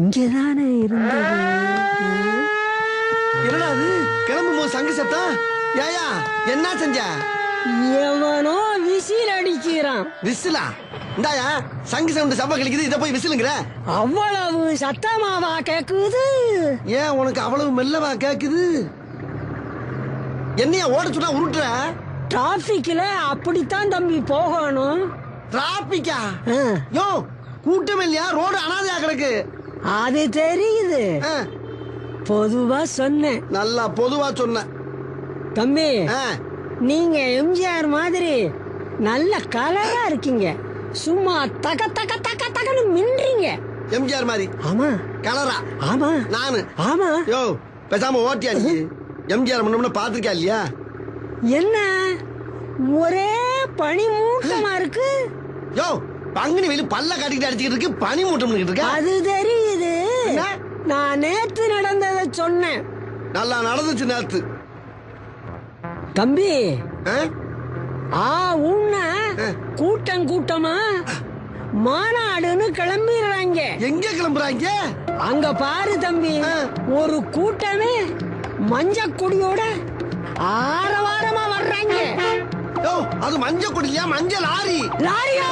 இங்கதானே இருந்தது. என்னடா அது கிளம்பும் போது சங்கு சத்தம்? ஏயா என்ன செஞ்ச? எவனோ விசில் அடிக்கிறான். விசிலா? இந்தாயா சங்கு சவுண்ட் சப்ப கழிக்குது, இத போய் விசிலுங்கிற? அவ்வளவு சத்தமாவா கேக்குது? ஏன் உனக்கு அவ்வளவு மெல்லவா கேக்குது? என்னையா ஓட சொன்னா உருட்டுற? டிராபிக்ல அப்படித்தான் தம்பி போகணும். டிராபிக்கா? யோ கூட்டம் இல்லையா, ரோடு அனாதையா கிடக்கு. அது தெரியுது, பொதுவா சொன்னேன். நல்லா பொதுவா சொன்ன தம்பி. நீங்க எம்ஜிஆர் மாதிரி நல்ல கலரா இருக்கீங்க. சும்மா தக தக தக தகன்னு மின்றீங்க. எம்ஜிஆர் மாதிரி? ஆமா. கலரா? ஆமா. நானு? ஆமா. யோ பேசாம ஓட்டியா நீ? எம்ஜிஆர் முன்ன பாத்திருக்கா இல்லையா? என்ன ஒரே பனி மூட்டமா இருக்கு? யோ பங்குனி வெயில் பல்ல காட்டிக்கிட்டு அடிச்சுக்கிட்டு இருக்கு, பனி மூட்டம் இருக்கு. அது தெரியுது, நான் நேத்து நடந்ததை சொன்னேன். நல்லா நடந்துச்சு நேத்து தம்பி. உன்ன கூட்டம் கூட்டமா மாநாடுன்னு கிளம்பிடுறாங்க. எங்க கிளம்புறாங்க? அங்க பாரு தம்பி, ஒரு கூட்டமே மஞ்ச கொடியோட ஆரவாரமா வர்றாங்க. அது மஞ்ச கொடியா? மஞ்சள் லாரி. லாரியா?